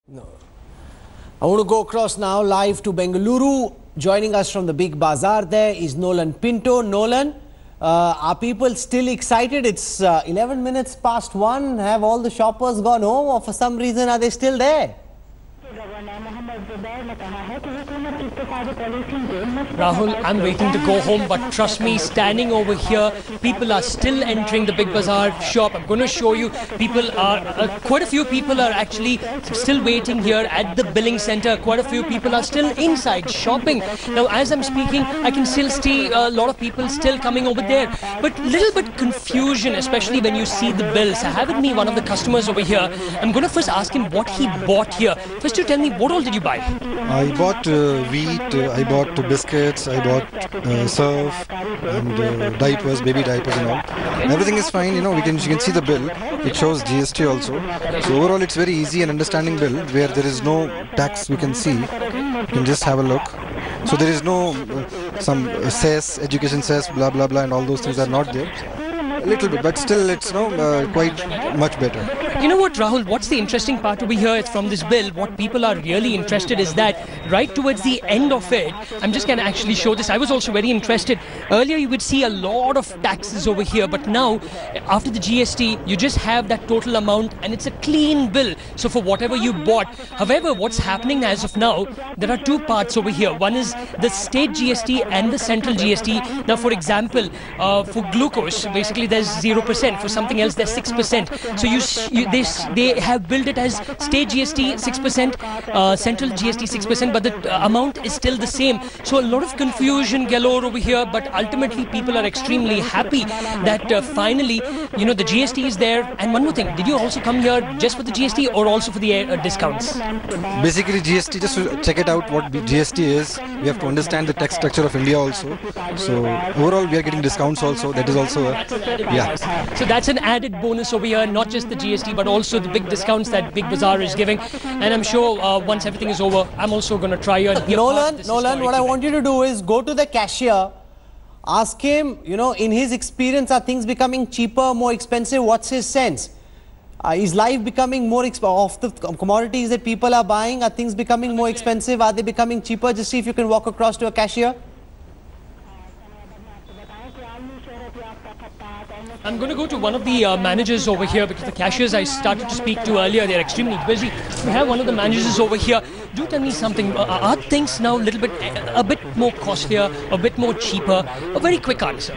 No. I want to go across now live to Bengaluru. Joining us from the Big Bazar there is Nolan Pinto. Nolan, are people still excited? It's 11 minutes past 1. Have all the shoppers gone home, or for some reason are they still there? Rahul, I'm waiting to go home, but trust me, standing over here, people are still entering the Big Bazar shop. I'm going to show you, people are, quite a few people are actually still waiting here at the billing center. Quite a few people are still inside shopping. Now, as I'm speaking, I can still see a lot of people still coming over there, but little bit confusion, especially when you see the bills. I have with me one of the customers over here. I'm going to first ask him what he bought here. First, you tell me, what all did you buy? I bought wheat, I bought biscuits, I bought surf and diapers, baby diapers and all. Everything is fine, you know, you can see the bill. It shows GST also. So overall it's very easy and understanding bill where there is no tax we can see. You can just have a look. So there is no some cess, education cess, blah blah blah and all those things are not there. A little bit, but still it's quite much better. You know what, Rahul, what's the interesting part over here from this bill? What people are really interested is that right towards the end of it, I'm just going to actually show this. I was also very interested. Earlier you would see a lot of taxes over here, but now after the GST, you just have that total amount and it's a clean bill. So for whatever you bought. However, what's happening as of now, there are two parts over here. One is the state GST and the central GST. Now, for example, for glucose, basically there's 0%. For something else, there's 6%. So they have built it as state GST 6%, central GST 6%, but the amount is still the same. So a lot of confusion galore over here, but ultimately people are extremely happy that finally, you know, the GST is there. And one more thing, did you also come here just for the GST or also for the discounts? Basically GST, just to check it out what GST is, we have to understand the tax structure of India also. So overall we are getting discounts also, that is also So that's an added bonus over here, not just the GST but also the big discounts that Big Bazar is giving. And I'm sure once everything is over, I'm also going to try here and be Nolan, what I want you to do is go to the cashier, ask him, you know, in his experience, are things becoming cheaper, more expensive? What's his sense? Is life becoming more of the commodities that people are buying? Are things becoming more expensive? Are they becoming cheaper? Just see if you can walk across to a cashier. I'm going to go to one of the managers over here because the cashiers I started to speak to earlier, they're extremely busy. We have one of the managers over here. Do tell me something, are things now a bit more costlier, a bit more cheaper? A very quick answer.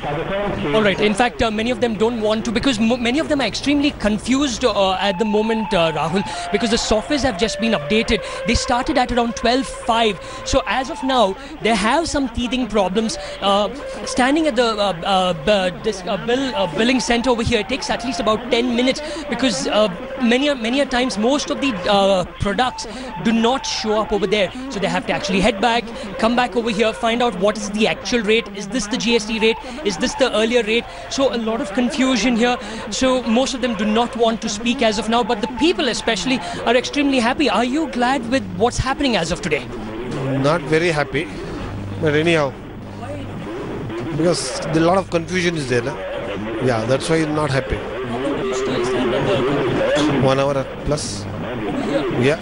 Alright, in fact, many of them don't want to because many of them are extremely confused at the moment, Rahul, because the softwares have just been updated. They started at around 12.5. So as of now, they have some teething problems. Standing at the billing center over here, it takes at least about 10 minutes because many a times most of the products do not show up over there. So they have to actually head back, come back over here, find out what is the actual rate. Is this the GST rate? Is this the earlier rate? So a lot of confusion here. So most of them do not want to speak as of now, but the people especially are extremely happy. Are you glad with what's happening as of today? Not very happy, but anyhow, because a lot of confusion is there. No? Yeah, that's why I'm not happy. 1 hour plus. Yeah.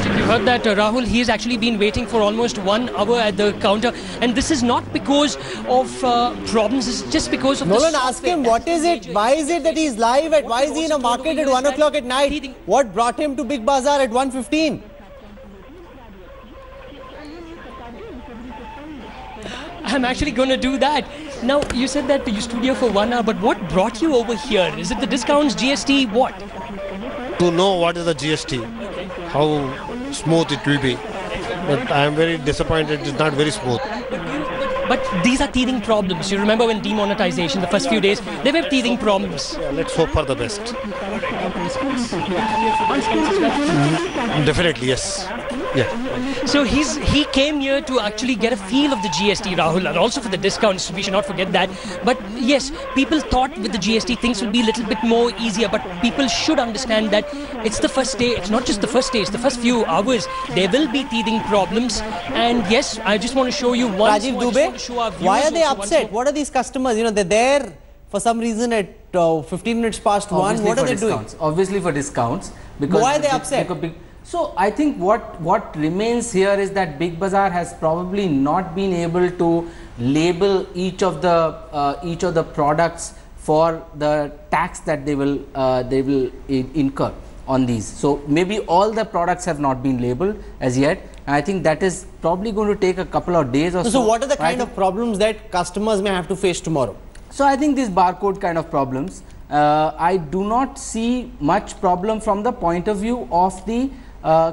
You heard that, Rahul. He's actually been waiting for almost 1 hour at the counter, and this is not because of problems. It's just because of Nolan, ask him what is it? Why is it that he's live at? Why is he in a market at 1 o'clock at night? What brought him to Big Bazar at 1:15? I'm actually going to do that. Now, you said that you stood here for 1 hour, but what brought you over here? Is it the discounts, GST, what? To know what is the GST, how smooth it will be. But I am very disappointed, it's not very smooth. But these are teething problems. You remember when demonetization, the first few days, they were teething problems. Yeah, let's hope for the best. Definitely, yes. Yeah. So he came here to actually get a feel of the GST, Rahul, and also for the discounts. We should not forget that. But yes, people thought with the GST things would be a little bit more easier. But people should understand that it's the first day. It's not just the first day. It's the first few hours. There will be teething problems. And yes, I just want to show you one. Rajiv Dubey, why are they upset? What are these customers? You know, they're there for some reason at 15 minutes past 1. What are they doing? Obviously for discounts. Because why are they upset? So I think what remains here is that Big Bazar has probably not been able to label each of the products for the tax that they will incur on these. So maybe all the products have not been labeled as yet. And I think that is probably going to take a couple of days or so. So what are the kind of problems that customers may have to face tomorrow? So I think these barcode kind of problems, I do not see much problem from the point of view of the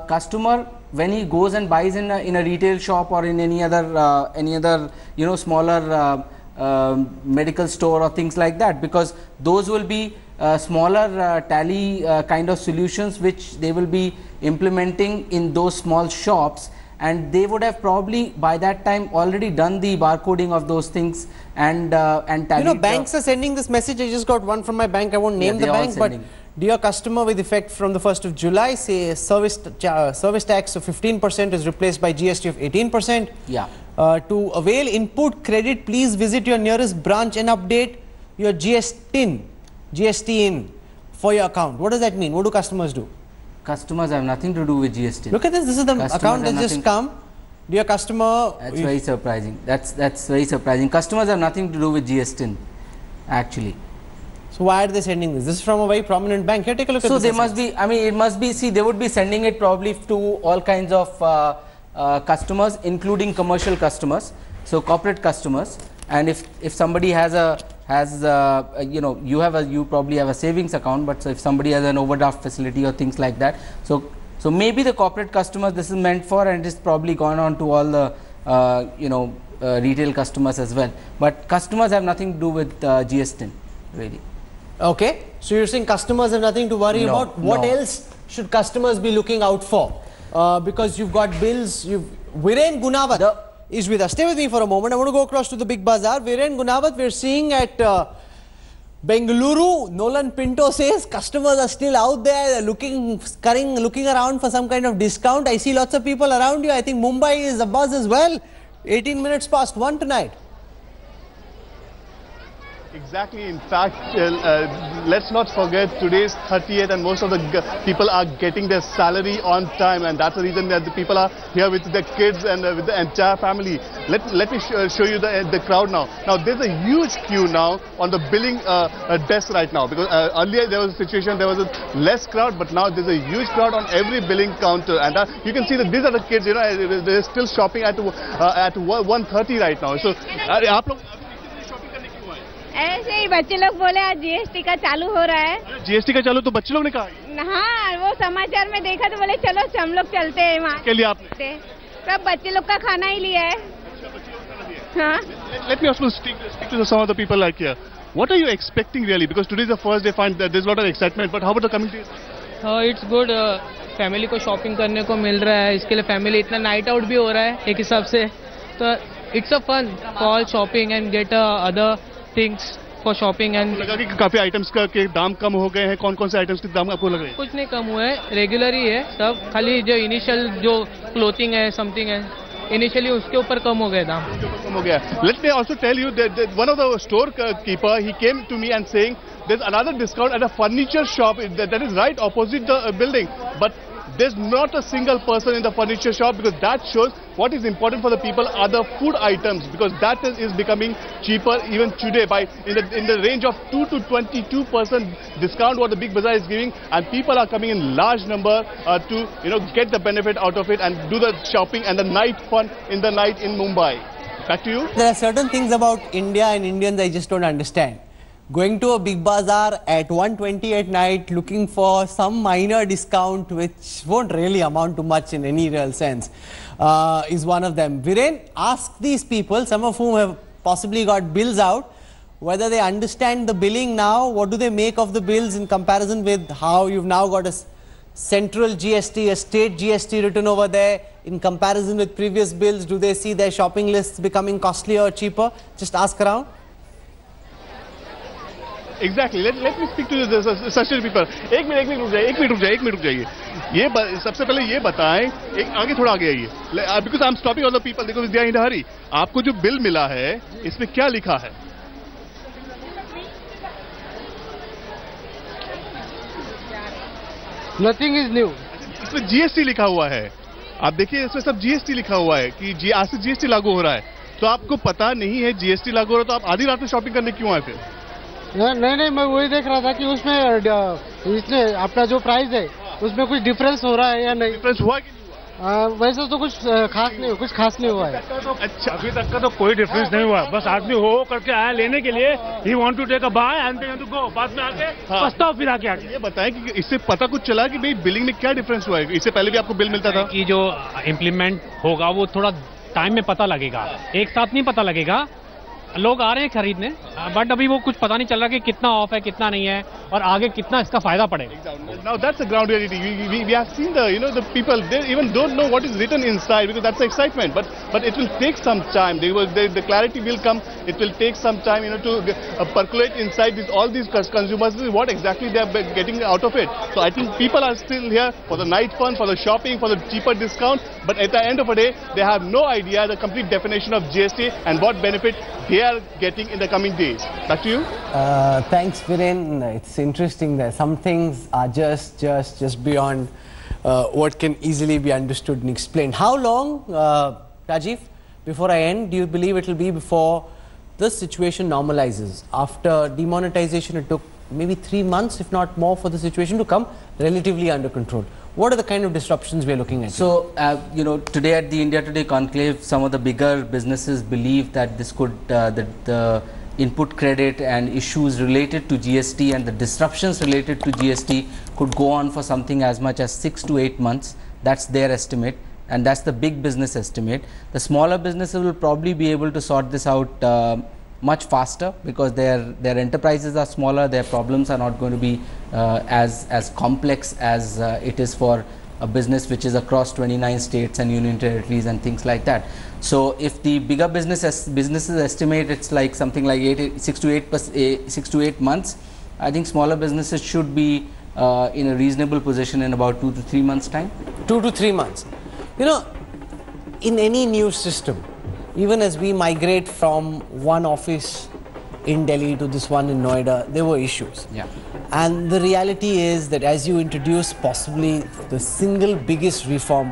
customer when he goes and buys in a retail shop or in any other smaller medical store or things like that, because those will be smaller tally kind of solutions which they will be implementing in those small shops, and they would have probably by that time already done the barcoding of those things and tallied. Banks are sending this message. I just got one from my bank. I won't name the bank, but dear customer, with effect from the 1st of July, say service tax of 15% is replaced by GST of 18%. Yeah. To avail input credit, please visit your nearest branch and update your GST in for your account. What does that mean? What do customers do? Customers have nothing to do with GST. Look at this. This is the account that just come. Dear customer. That's very surprising. That's very surprising. Customers have nothing to do with GST, actually. So why are they sending this? This is from a very prominent bank. Here, take a look at this. So they must be, I mean, it must be, see, they would be sending it probably to all kinds of customers, including commercial customers, so corporate customers. And if somebody has you probably have a savings account, but so if somebody has an overdraft facility or things like that, so maybe the corporate customers this is meant for, and it is probably gone on to all the retail customers as well. But customers have nothing to do with GST, really. Okay, so you're saying customers have nothing to worry about. What else should customers be looking out for? Because you've got bills. Viren Gunavat is with us. Stay with me for a moment. I want to go across to the Big Bazar. Viren Gunavat, we're seeing at Bengaluru, Nolan Pinto says customers are still out there looking around for some kind of discount. I see lots of people around you. I think Mumbai is abuzz as well. 18 minutes past 1 tonight. Exactly. In fact, let's not forget today's 30th and most of the people are getting their salary on time, and that's the reason that the people are here with their kids and with the entire family. Let me show you the crowd now. Now there's a huge queue now on the billing desk right now, because earlier there was a situation there was a less crowd, but now there's a huge crowd on every billing counter, and you can see that these are the kids. They're still shopping at 1:30 right now. So ऐसे ही बच्चे लोग बोले आज GST का चालू हो रहा है. जीएसटी का चालू तो बच्चे लोग ने कहा. हाँ, वो समाचार में देखा तो बोले चलो हम लोग चलते हैं वहाँ. के लिए आपने? सब बच्चे लोग का खाना ही लिया है. हाँ. Let me also speak to some of the people like here. What are you expecting really? Because today is the first day. Find that there's a lot of excitement. But how about the coming days? It's good. Family को shopping करने को मिल रहा है. इसके लिए family इतना night out भी हो रहा है एक हिसाब से. तो it's a fun for shopping and get other things for shopping. And लगा कि काफी आइटम्स के दाम कम हो गए हैं. कौन से आइटम्स के दाम आपको लग रहे हैं? कुछ नहीं कम हुआ है, रेगुलर ही है सब. खाली जो इनिशियल जो क्लोथिंग है समथिंग है इनिशियली उसके ऊपर कम हो गए दाम. कम हो गया. Let me also tell you that one of the store keeper he came to me and saying there's another discount at a furniture shop that is right opposite the building, but there's not a single person in the furniture shop, because that shows what is important for the people are the food items, because that is becoming cheaper even today by in the range of 2 to 22% discount what the Big Bazar is giving, and people are coming in large number to get the benefit out of it and do the shopping and the night fun in the night in Mumbai. Back to you. There are certain things about India and Indians I just don't understand. Going to a Big Bazar at 1:20 at night looking for some minor discount which won't really amount to much in any real sense is one of them. Viren, ask these people, some of whom have possibly got bills out, whether they understand the billing now. What do they make of the bills in comparison with how you've now got a central GST, a state GST written over there in comparison with previous bills? Do they see their shopping lists becoming costlier or cheaper? Just ask around. Exactly. Let me speak to such people. एक minute रुक जाइए. ये सबसे पहले ये बताएं, आगे थोड़ा आगे आइए. Because I'm stopping all the people because they are in a hurry. आपको जो बिल मिला है इसमें क्या लिखा है? Nothing is new. इसमें GST लिखा हुआ है, आप देखिए इसमें सब GST लिखा हुआ है कि आज से GST लागू हो रहा है, तो आपको पता नहीं है GST लागू हो रहा है, तो आप आधी रात में शॉपिंग करने क्यों आए फिर? नहीं, मैं वही देख रहा था कि उसमें इसमें अपना जो प्राइस है उसमें कुछ डिफरेंस हो रहा है या नहीं। डिफरेंस हुआ कि वैसे तो कुछ खास नहीं हुआ है। अच्छा, अभी तक का तो कोई डिफरेंस नहीं हुआ, बस आदमी हो करके आया लेने के लिए, he want to take a bye and then to go, बाद में आके पछताओ फिर आके ये बताएं कि इससे पता कुछ चला कि भाई बिलिंग में क्या डिफरेंस हुआ है? इससे पहले भी आपको बिल मिलता था कि जो इम्प्लीमेंट होगा वो थोड़ा टाइम में पता लगेगा, एक साथ नहीं पता लगेगा। लोग आ रहे हैं खरीदने, बट अभी वो कुछ पता नहीं चल रहा कि कितना ऑफ है कितना नहीं है और आगे कितना इसका फायदा पड़ेगा। Now that's the ground reality. We have seen the people, they even don't know what is written inside, because that's the excitement. But it will take some time. The clarity will come. It will take some time, to percolate inside all these consumers what exactly they are getting out of it. So I think people are still here for the night fun, for the shopping, for the cheaper discount. But at the end of the day, they have no idea the complete definition of GST and what benefit they are getting in the coming days. Back to you. Thanks, Viren. It's interesting that some things are just beyond what can easily be understood and explained. How long, Rajiv, before I end, do you believe it will be before the situation normalizes? After demonetization, it took maybe 3 months, if not more, for the situation to come relatively under control. What are the kind of disruptions we are looking at? So, today at the India Today conclave, some of the bigger businesses believe that this could, the input credit and issues related to GST and the disruptions related to GST could go on for something as much as 6 to 8 months. That's their estimate, and that's the big business estimate. The smaller businesses will probably be able to sort this out much faster, because their enterprises are smaller, their problems are not going to be as complex as it is for a business which is across 29 states and union territories and things like that. So if the bigger businesses estimate it's like something like 6 to 8 months, I think smaller businesses should be in a reasonable position in about 2 to 3 months time. 2 to 3 months. In any new system, even as we migrate from one office in Delhi to this one in Noida, there were issues. Yeah. And the reality is that as you introduce possibly the single biggest reform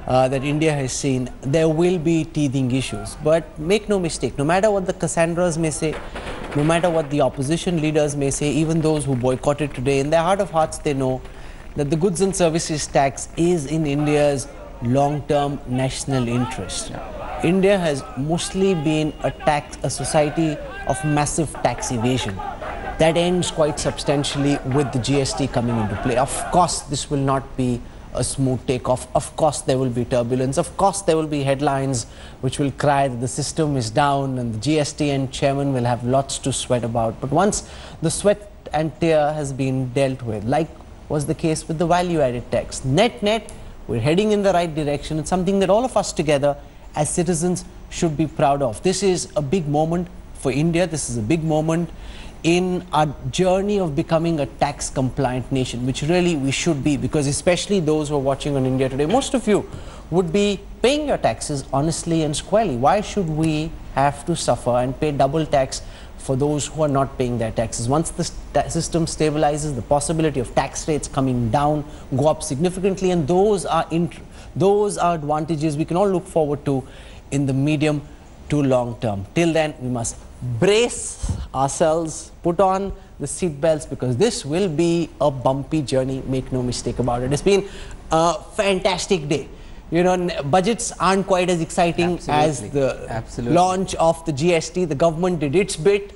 that India has seen, there will be teething issues. But make no mistake, no matter what the Cassandras may say, no matter what the opposition leaders may say, even those who boycotted today, in their heart of hearts they know that the goods and services tax is in India's long-term national interest. Yeah. India has mostly been a society of massive tax evasion. That ends quite substantially with the GST coming into play. Of course, this will not be a smooth takeoff. Of course, there will be turbulence. Of course, there will be headlines which will cry that the system is down and the GST and chairman will have lots to sweat about. But once the sweat and tear has been dealt with, like was the case with the value-added tax, net, we're heading in the right direction. It's something that all of us together as citizens should be proud of. This is a big moment for India. This is a big moment in our journey of becoming a tax compliant nation, which really we should be, because especially those who are watching on India Today, most of you would be paying your taxes honestly and squarely. Why should we have to suffer and pay double tax for those who are not paying their taxes? Once the system stabilizes, the possibility of tax rates coming down go up significantly, and those are advantages we can all look forward to in the medium to long term. Till then, we must brace ourselves, put on the seat belts, because this will be a bumpy journey, make no mistake about it. It's been a fantastic day. Budgets aren't quite as exciting as the launch of the GST. The government did its bit,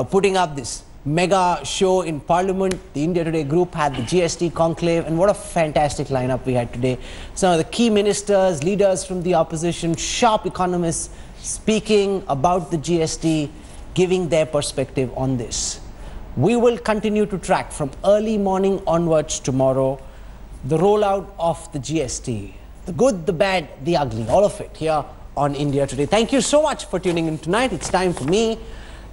putting up this mega show in Parliament. The India Today group had the GST conclave, and what a fantastic lineup we had today. Some of the key ministers, leaders from the opposition, sharp economists speaking about the GST, giving their perspective on this. We will continue to track from early morning onwards tomorrow the rollout of the GST. The good, the bad, the ugly, all of it here on India Today. Thank you so much for tuning in tonight. It's time for me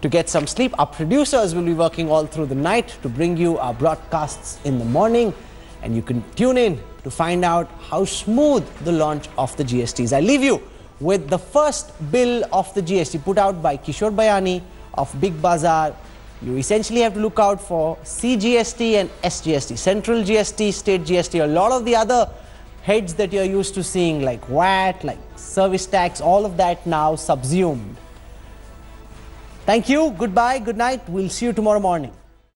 to get some sleep. Our producers will be working all through the night to bring you our broadcasts in the morning, and you can tune in to find out how smooth the launch of the GST is. I leave you with the first bill of the GST put out by Kishore Bayani of Big Bazar, You essentially have to look out for CGST and SGST, Central GST, State GST, a lot of the other heads that you're used to seeing like VAT, like service tax, all of that now subsumed. Thank you, goodbye, good night, we'll see you tomorrow morning.